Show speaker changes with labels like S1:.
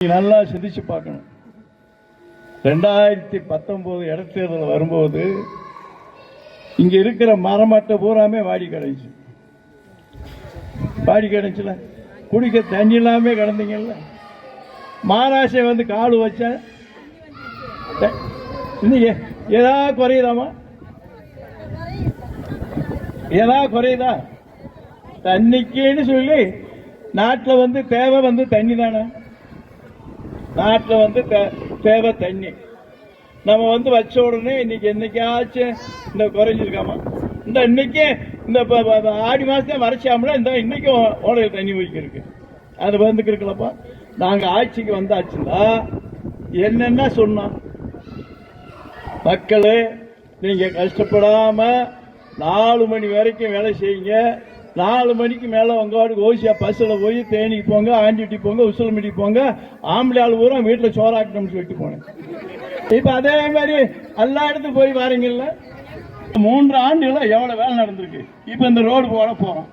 S1: நல்லா சிந்திச்சு பார்க்கணும். 2019 இடைத்தேர்தல் வரும்போது இங்க இருக்கிற மரமட்டை பூராமே வாடி கிடைச்சுல, குடிக்க தண்ணி இல்லாம கிடந்தீங்கல்ல. மகாராஷ்டிரா வந்து காடு வச்ச இன்னைக்கு ஏதாவது குறையுதாமா? ஏதாவது குறையுதா? தண்ணிக்குன்னு சொல்லி நாட்டில் வந்து தேவை வந்து தண்ணி தானே. நாட்டில் வந்து தேவை தண்ணி. நம்ம வந்து வச்ச உடனே இன்னைக்கு என்னைக்காச்சும் இந்த குறைஞ்சிருக்காமா? இந்த இன்னைக்கு இந்த ஆடி மாசம் வரைச்சாமல இந்த இன்னைக்கும் ஓடையில் தண்ணி ஒழிக்கிருக்கு. அது வந்துக்கு இருக்கலப்பா. நாங்க ஆட்சிக்கு வந்தாச்சுன்னா என்னென்ன சொன்னோம்? மக்களே, நீங்க கஷ்டப்படாம 4 மணி வரைக்கும் வேலை செய்யுங்க. 4 மணிக்கு மேல உங்க ஓசியா பஸ்ல போய் தேனிக்கு போங்க, ஆண்டிட்டி போங்க, உசிலமிட்டி போங்க. ஆம்பளை ஆள் பூரா வீட்டுல சோறாக்கணும்னு சொல்லிட்டு போனேன். இப்ப அதே மாதிரி எல்லா இடத்துக்கும் போய் வாரீங்கல்ல. 3 ஆண்டுல எவ்வளவு வேலை நடந்திருக்கு. இப்ப இந்த ரோடு போட போறோம்.